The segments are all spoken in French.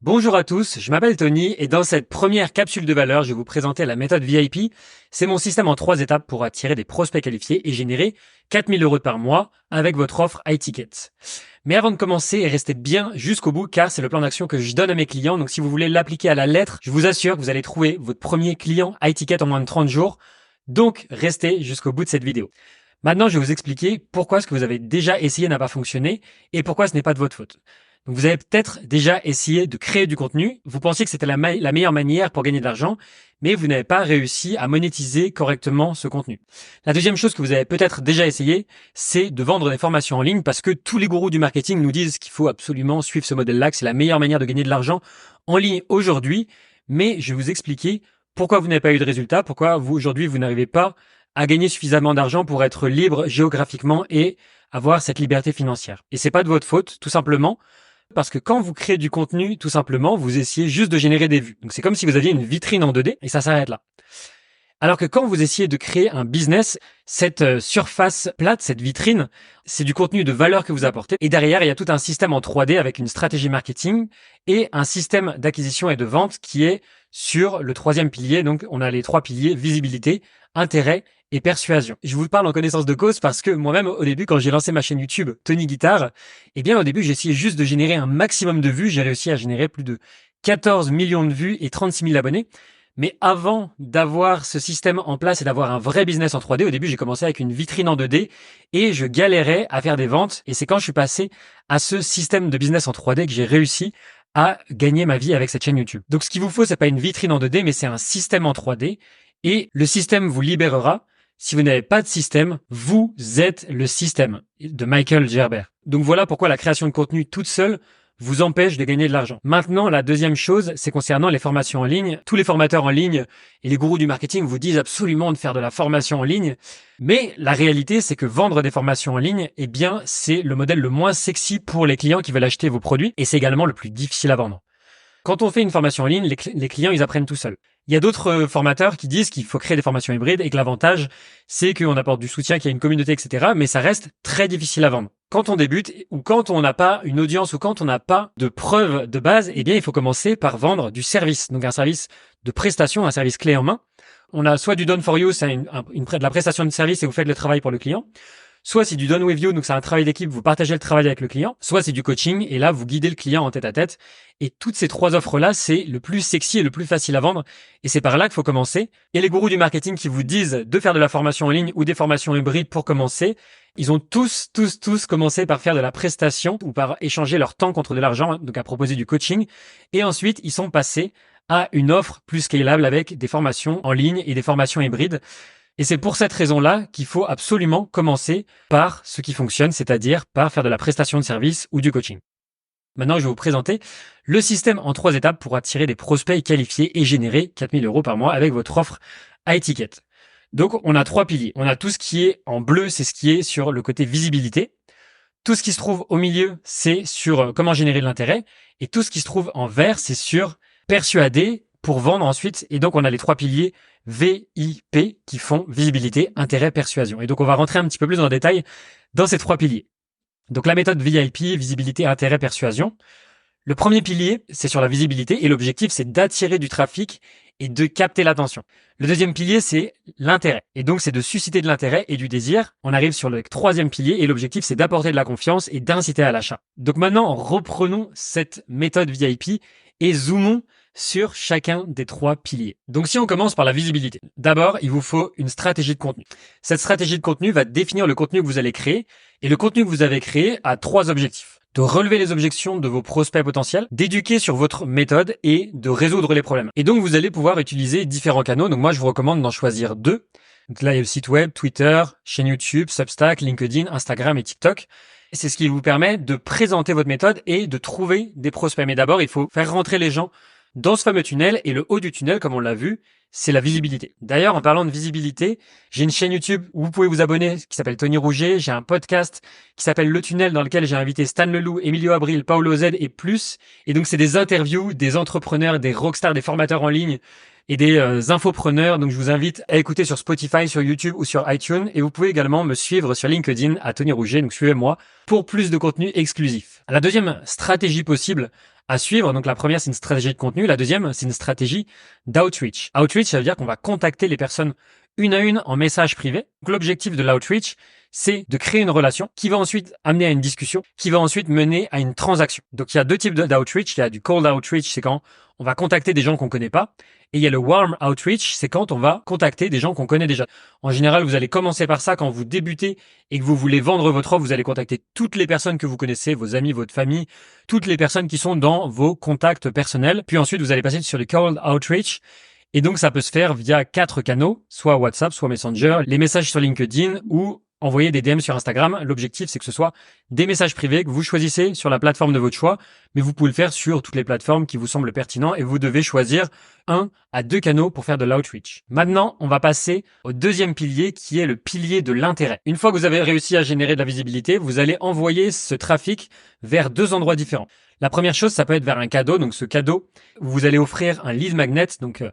Bonjour à tous, je m'appelle Tony et dans cette première capsule de valeur, je vais vous présenter la méthode VIP. C'est mon système en 3 étapes pour attirer des prospects qualifiés et générer 4000 € par mois avec votre offre iTicket. Mais avant de commencer, restez bien jusqu'au bout car c'est le plan d'action que je donne à mes clients. Donc si vous voulez l'appliquer à la lettre, je vous assure que vous allez trouver votre premier client iTicket en moins de 30 jours. Donc restez jusqu'au bout de cette vidéo. Maintenant, je vais vous expliquer pourquoi ce que vous avez déjà essayé n'a pas fonctionné et pourquoi ce n'est pas de votre faute. Donc vous avez peut-être déjà essayé de créer du contenu, vous pensiez que c'était la meilleure manière pour gagner de l'argent, mais vous n'avez pas réussi à monétiser correctement ce contenu. La deuxième chose que vous avez peut-être déjà essayé, c'est de vendre des formations en ligne parce que tous les gourous du marketing nous disent qu'il faut absolument suivre ce modèle-là, que c'est la meilleure manière de gagner de l'argent en ligne aujourd'hui, mais je vais vous expliquer pourquoi vous n'avez pas eu de résultat, pourquoi aujourd'hui vous n'arrivez pas à gagner suffisamment d'argent pour être libre géographiquement et avoir cette liberté financière. Et c'est pas de votre faute, tout simplement. Parce que quand vous créez du contenu, tout simplement, vous essayez juste de générer des vues. Donc c'est comme si vous aviez une vitrine en 2D et ça s'arrête là. Alors que quand vous essayez de créer un business, cette surface plate, cette vitrine, c'est du contenu de valeur que vous apportez. Et derrière, il y a tout un système en 3D avec une stratégie marketing et un système d'acquisition et de vente qui est sur le troisième pilier. Donc on a les 3 piliers, visibilité, intérêt et persuasion. Je vous parle en connaissance de cause parce que moi-même, au début, quand j'ai lancé ma chaîne YouTube Tony Guitare, eh bien, au début, j'ai essayé juste de générer un maximum de vues. J'ai réussi à générer plus de 14 millions de vues et 36 000 abonnés. Mais avant d'avoir ce système en place et d'avoir un vrai business en 3D, au début, j'ai commencé avec une vitrine en 2D et je galérais à faire des ventes. Et c'est quand je suis passé à ce système de business en 3D que j'ai réussi à gagner ma vie avec cette chaîne YouTube. Donc, ce qu'il vous faut, c'est pas une vitrine en 2D, mais c'est un système en 3D et le système vous libérera. Si vous n'avez pas de système, vous êtes le système de Michael Gerber. Donc voilà pourquoi la création de contenu toute seule vous empêche de gagner de l'argent. Maintenant, la deuxième chose, c'est concernant les formations en ligne. Tous les formateurs en ligne et les gourous du marketing vous disent absolument de faire de la formation en ligne. Mais la réalité, c'est que vendre des formations en ligne, eh bien, c'est le modèle le moins sexy pour les clients qui veulent acheter vos produits et c'est également le plus difficile à vendre. Quand on fait une formation en ligne, les clients, ils apprennent tout seuls. Il y a d'autres formateurs qui disent qu'il faut créer des formations hybrides et que l'avantage, c'est qu'on apporte du soutien, qu'il y a une communauté, etc. Mais ça reste très difficile à vendre. Quand on débute ou quand on n'a pas une audience ou quand on n'a pas de preuves de base, eh bien, il faut commencer par vendre du service. Donc, un service de prestation, un service clé en main. On a soit du done for you, c'est de la prestation de service et vous faites le travail pour le client. Soit c'est du done with you, donc c'est un travail d'équipe, vous partagez le travail avec le client. Soit c'est du coaching et là, vous guidez le client en tête à tête. Et toutes ces 3 offres-là, c'est le plus sexy et le plus facile à vendre. Et c'est par là qu'il faut commencer. Et les gourous du marketing qui vous disent de faire de la formation en ligne ou des formations hybrides pour commencer, ils ont tous commencé par faire de la prestation ou par échanger leur temps contre de l'argent, donc à proposer du coaching. Et ensuite, ils sont passés à une offre plus scalable avec des formations en ligne et des formations hybrides. Et c'est pour cette raison-là qu'il faut absolument commencer par ce qui fonctionne, c'est-à-dire par faire de la prestation de service ou du coaching. Maintenant, je vais vous présenter le système en 3 étapes pour attirer des prospects qualifiés et générer 4000 € par mois avec votre offre iTicket. Donc, on a 3 piliers. On a tout ce qui est en bleu, c'est ce qui est sur le côté visibilité. Tout ce qui se trouve au milieu, c'est sur comment générer de l'intérêt. Et tout ce qui se trouve en vert, c'est sur persuader pour vendre ensuite. Et donc, on a les 3 piliers VIP qui font visibilité, intérêt, persuasion. Et donc, on va rentrer un petit peu plus dans le détail dans ces 3 piliers. Donc, la méthode VIP, visibilité, intérêt, persuasion. Le premier pilier, c'est sur la visibilité et l'objectif, c'est d'attirer du trafic et de capter l'attention. Le deuxième pilier, c'est l'intérêt. Et donc, c'est de susciter de l'intérêt et du désir. On arrive sur le 3e pilier et l'objectif, c'est d'apporter de la confiance et d'inciter à l'achat. Donc maintenant, reprenons cette méthode VIP et zoomons sur chacun des 3 piliers. Donc si on commence par la visibilité, d'abord, il vous faut une stratégie de contenu. Cette stratégie de contenu va définir le contenu que vous allez créer et le contenu que vous avez créé a 3 objectifs. De relever les objections de vos prospects potentiels, d'éduquer sur votre méthode et de résoudre les problèmes. Et donc, vous allez pouvoir utiliser différents canaux. Donc moi, je vous recommande d'en choisir 2. Donc là, il y a le site web, Twitter, chaîne YouTube, Substack, LinkedIn, Instagram et TikTok. Et c'est ce qui vous permet de présenter votre méthode et de trouver des prospects. Mais d'abord, il faut faire rentrer les gens dans ce fameux tunnel et le haut du tunnel, comme on l'a vu, c'est la visibilité. D'ailleurs, en parlant de visibilité, j'ai une chaîne YouTube où vous pouvez vous abonner qui s'appelle Tony Rouget. J'ai un podcast qui s'appelle Le Tunnel dans lequel j'ai invité Stan Leloup, Emilio Abril, Paolo Z et plus. Et donc, c'est des interviews des entrepreneurs, des rockstars, des formateurs en ligne et des infopreneurs. Donc, je vous invite à écouter sur Spotify, sur YouTube ou sur iTunes. Et vous pouvez également me suivre sur LinkedIn à Tony Rouget. Donc, suivez-moi pour plus de contenu exclusif. La deuxième stratégie possible à suivre. Donc la première, c'est une stratégie de contenu. La deuxième, c'est une stratégie d'outreach. Outreach, ça veut dire qu'on va contacter les personnes une à une en message privé. Donc l'objectif de l'outreach, c'est de créer une relation qui va ensuite amener à une discussion, qui va ensuite mener à une transaction. Donc il y a deux types d'outreach. Il y a du cold outreach, c'est quand on va contacter des gens qu'on connaît pas. Et il y a le warm outreach, c'est quand on va contacter des gens qu'on connaît déjà. En général, vous allez commencer par ça quand vous débutez et que vous voulez vendre votre offre. Vous allez contacter toutes les personnes que vous connaissez, vos amis, votre famille, toutes les personnes qui sont dans vos contacts personnels. Puis ensuite, vous allez passer sur le cold outreach. Et donc, ça peut se faire via 4 canaux, soit WhatsApp, soit Messenger, les messages sur LinkedIn ou envoyer des DM sur Instagram. L'objectif, c'est que ce soit des messages privés que vous choisissez sur la plateforme de votre choix, mais vous pouvez le faire sur toutes les plateformes qui vous semblent pertinentes et vous devez choisir 1 à 2 canaux pour faire de l'outreach. Maintenant, on va passer au deuxième pilier qui est le pilier de l'intérêt. Une fois que vous avez réussi à générer de la visibilité, vous allez envoyer ce trafic vers 2 endroits différents. La première chose, ça peut être vers un cadeau. Donc, ce cadeau, vous allez offrir un lead magnet. Donc,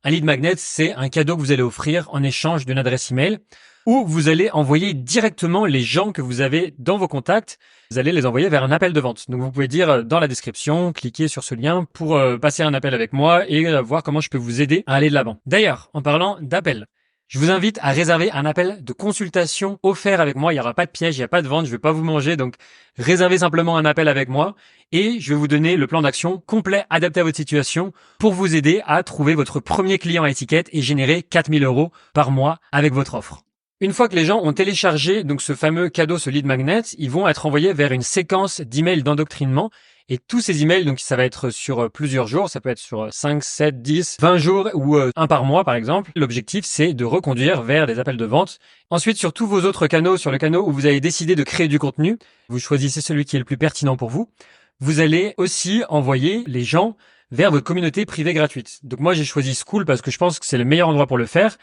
un lead magnet, c'est un cadeau que vous allez offrir en échange d'une adresse email où vous allez envoyer directement les gens que vous avez dans vos contacts. Vous allez les envoyer vers un appel de vente. Donc, vous pouvez dire dans la description, cliquez sur ce lien pour passer un appel avec moi et voir comment je peux vous aider à aller de l'avant. D'ailleurs, en parlant d'appel, je vous invite à réserver un appel de consultation offert avec moi. Il n'y aura pas de piège, il n'y a pas de vente, je ne vais pas vous manger. Donc, réservez simplement un appel avec moi et je vais vous donner le plan d'action complet adapté à votre situation pour vous aider à trouver votre premier client à étiquette et générer 4 000 € par mois avec votre offre. Une fois que les gens ont téléchargé donc ce fameux cadeau, ce lead magnet, ils vont être envoyés vers une séquence d'emails d'endoctrinement. Et tous ces emails, donc ça va être sur plusieurs jours, ça peut être sur 5, 7, 10, 20 jours ou un par mois par exemple. L'objectif, c'est de reconduire vers des appels de vente. Ensuite, sur tous vos autres canaux, sur le canal où vous avez décidé de créer du contenu, vous choisissez celui qui est le plus pertinent pour vous. Vous allez aussi envoyer les gens vers votre communauté privée gratuite. Donc moi, j'ai choisi Skool parce que je pense que c'est le meilleur endroit pour le faire.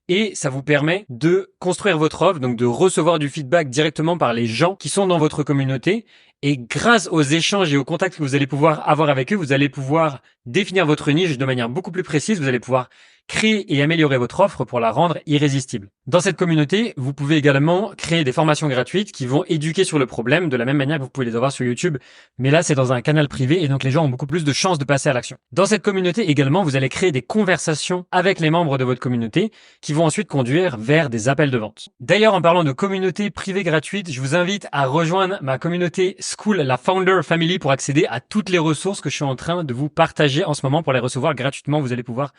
Et ça vous permet de construire votre offre, donc de recevoir du feedback directement par les gens qui sont dans votre communauté. Et grâce aux échanges et aux contacts que vous allez pouvoir avoir avec eux, vous allez pouvoir définir votre niche de manière beaucoup plus précise. Vous allez pouvoir créer et améliorer votre offre pour la rendre irrésistible. Dans cette communauté, vous pouvez également créer des formations gratuites qui vont éduquer sur le problème de la même manière que vous pouvez les avoir sur YouTube. Mais là, c'est dans un canal privé et donc les gens ont beaucoup plus de chances de passer à l'action. Dans cette communauté également, vous allez créer des conversations avec les membres de votre communauté qui vont ensuite conduire vers des appels de vente. D'ailleurs, en parlant de communauté privée gratuite, je vous invite à rejoindre ma communauté Skool, la Founder Family, pour accéder à toutes les ressources que je suis en train de vous partager en ce moment pour les recevoir gratuitement. Vous allez pouvoir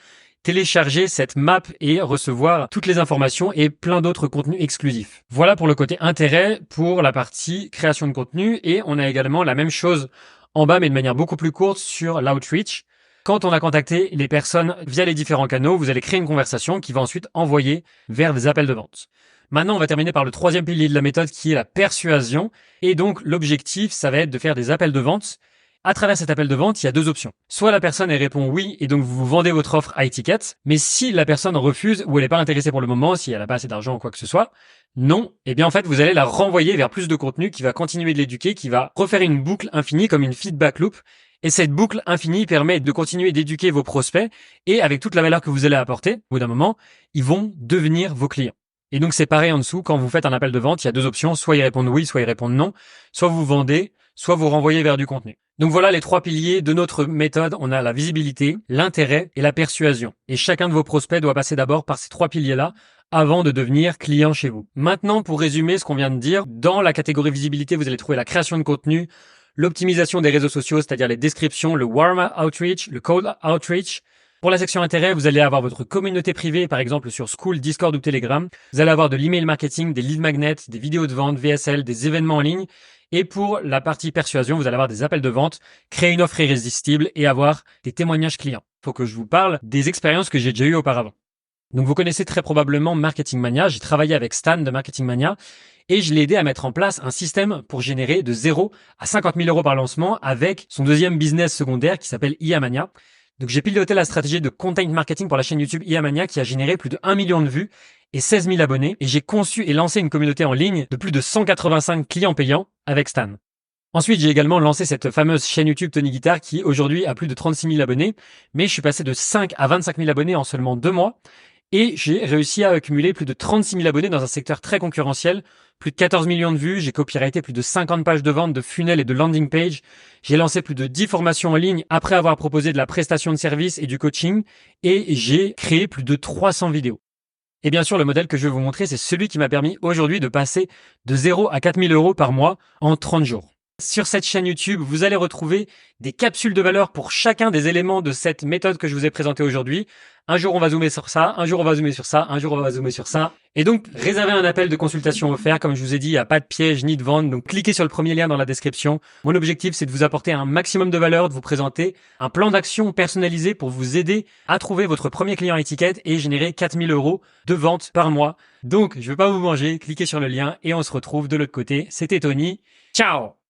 télécharger cette map et recevoir toutes les informations et plein d'autres contenus exclusifs. Voilà pour le côté intérêt pour la partie création de contenu et on a également la même chose en bas mais de manière beaucoup plus courte sur l'outreach. Quand on a contacté les personnes via les différents canaux, vous allez créer une conversation qui va ensuite envoyer vers des appels de vente. Maintenant, on va terminer par le troisième pilier de la méthode qui est la persuasion. Et donc, l'objectif, ça va être de faire des appels de vente. À travers cet appel de vente, il y a 2 options. Soit la personne elle répond oui et donc vous vendez votre offre à étiquette. Mais si la personne refuse ou elle n'est pas intéressée pour le moment, si elle n'a pas assez d'argent ou quoi que ce soit, non, eh bien en fait vous allez la renvoyer vers plus de contenu qui va continuer de l'éduquer, qui va refaire une boucle infinie comme une feedback loop. Et cette boucle infinie permet de continuer d'éduquer vos prospects et avec toute la valeur que vous allez apporter, au bout d'un moment, ils vont devenir vos clients. Et donc c'est pareil en dessous, quand vous faites un appel de vente, il y a 2 options, soit ils répondent oui, soit ils répondent non, soit vous vendez, soit vous renvoyez vers du contenu. Donc voilà les 3 piliers de notre méthode. On a la visibilité, l'intérêt et la persuasion. Et chacun de vos prospects doit passer d'abord par ces 3 piliers-là avant de devenir client chez vous. Maintenant, pour résumer ce qu'on vient de dire, dans la catégorie visibilité, vous allez trouver la création de contenu, l'optimisation des réseaux sociaux, c'est-à-dire les descriptions, le warm outreach, le cold outreach. Pour la section intérêt, vous allez avoir votre communauté privée, par exemple sur Skool, Discord ou Telegram. Vous allez avoir de l'email marketing, des lead magnets, des vidéos de vente, VSL, des événements en ligne. Et pour la partie persuasion, vous allez avoir des appels de vente, créer une offre irrésistible et avoir des témoignages clients. Il faut que je vous parle des expériences que j'ai déjà eues auparavant. Donc vous connaissez très probablement Marketing Mania. J'ai travaillé avec Stan de Marketing Mania et je l'ai aidé à mettre en place un système pour générer de 0 à 50 000 € par lancement avec son deuxième business secondaire qui s'appelle IA Mania. Donc j'ai piloté la stratégie de content marketing pour la chaîne YouTube IA Mania qui a généré plus de 1 million de vues et 16 000 abonnés. Et j'ai conçu et lancé une communauté en ligne de plus de 185 clients payants avec Stan. Ensuite, j'ai également lancé cette fameuse chaîne YouTube Tony Guitare qui aujourd'hui a plus de 36 000 abonnés. Mais je suis passé de 5 à 25 000 abonnés en seulement 2 mois. Et j'ai réussi à accumuler plus de 36 000 abonnés dans un secteur très concurrentiel plus de 14 millions de vues, j'ai copyrighté plus de 50 pages de vente, de funnels et de landing page. J'ai lancé plus de 10 formations en ligne après avoir proposé de la prestation de service et du coaching et j'ai créé plus de 300 vidéos. Et bien sûr, le modèle que je vais vous montrer, c'est celui qui m'a permis aujourd'hui de passer de 0 à 4 000 euros par mois en 30 jours. Sur cette chaîne YouTube, vous allez retrouver des capsules de valeur pour chacun des éléments de cette méthode que je vous ai présentée aujourd'hui. Un jour, on va zoomer sur ça, un jour, on va zoomer sur ça, un jour, on va zoomer sur ça. Et donc, réservez un appel de consultation offert. Comme je vous ai dit, il n'y a pas de piège ni de vente. Donc, cliquez sur le premier lien dans la description. Mon objectif, c'est de vous apporter un maximum de valeur, de vous présenter un plan d'action personnalisé pour vous aider à trouver votre premier client à étiquette et générer 4 000 euros de vente par mois. Donc, je ne vais pas vous manger. Cliquez sur le lien et on se retrouve de l'autre côté. C'était Tony. Ciao!